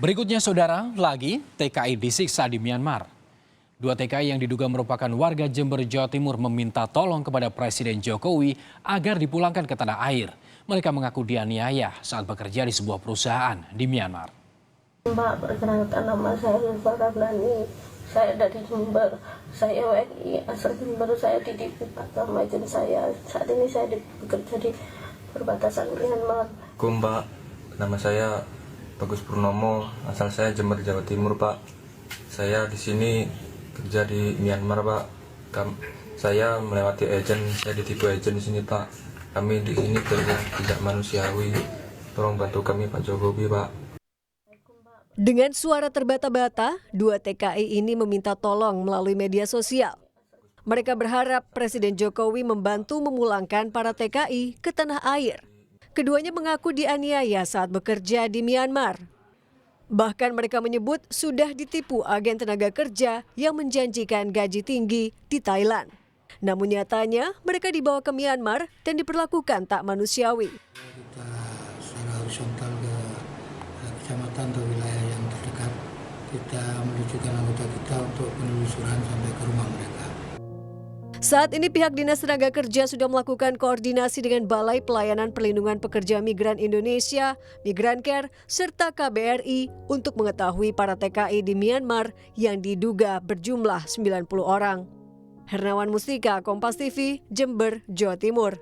Berikutnya saudara, lagi TKI disiksa di Myanmar. Dua TKI yang diduga merupakan warga Jember, Jawa Timur meminta tolong kepada Presiden Jokowi agar dipulangkan ke tanah air. Mereka mengaku dianiaya saat bekerja di sebuah perusahaan di Myanmar. Mbak, perkenalkan nama saya Zulfa Rablani. Saya dari Jember. Saya WNI asal Jember. Saya dididik agama izin saya. Saat ini saya bekerja di perbatasan Myanmar. Mbak, nama saya Bagus Purnomo, asal saya Jember, Jawa Timur, Pak. Saya di sini kerja di Myanmar, Pak. Saya melewati agen, saya ditipu agen di sini, Pak. Kami di sini kerja tidak manusiawi. Tolong bantu kami, Pak Jokowi, Pak. Dengan suara terbata-bata, dua TKI ini meminta tolong melalui media sosial. Mereka berharap Presiden Jokowi membantu memulangkan para TKI ke tanah air. Keduanya mengaku dianiaya saat bekerja di Myanmar. Bahkan mereka menyebut sudah ditipu agen tenaga kerja yang menjanjikan gaji tinggi di Thailand. Namun nyatanya mereka dibawa ke Myanmar dan diperlakukan tak manusiawi. Kita secara horizontal ke kecamatan atau wilayah yang terdekat, kita menunjukkan anggota kita untuk penelusuran sampai ke rumah mereka. Saat ini pihak Dinas Tenaga Kerja sudah melakukan koordinasi dengan Balai Pelayanan Perlindungan Pekerja Migran Indonesia, Migrancare, serta KBRI untuk mengetahui para TKI di Myanmar yang diduga berjumlah 90 orang. Hernawan Mustika, Kompas TV, Jember, Jawa Timur.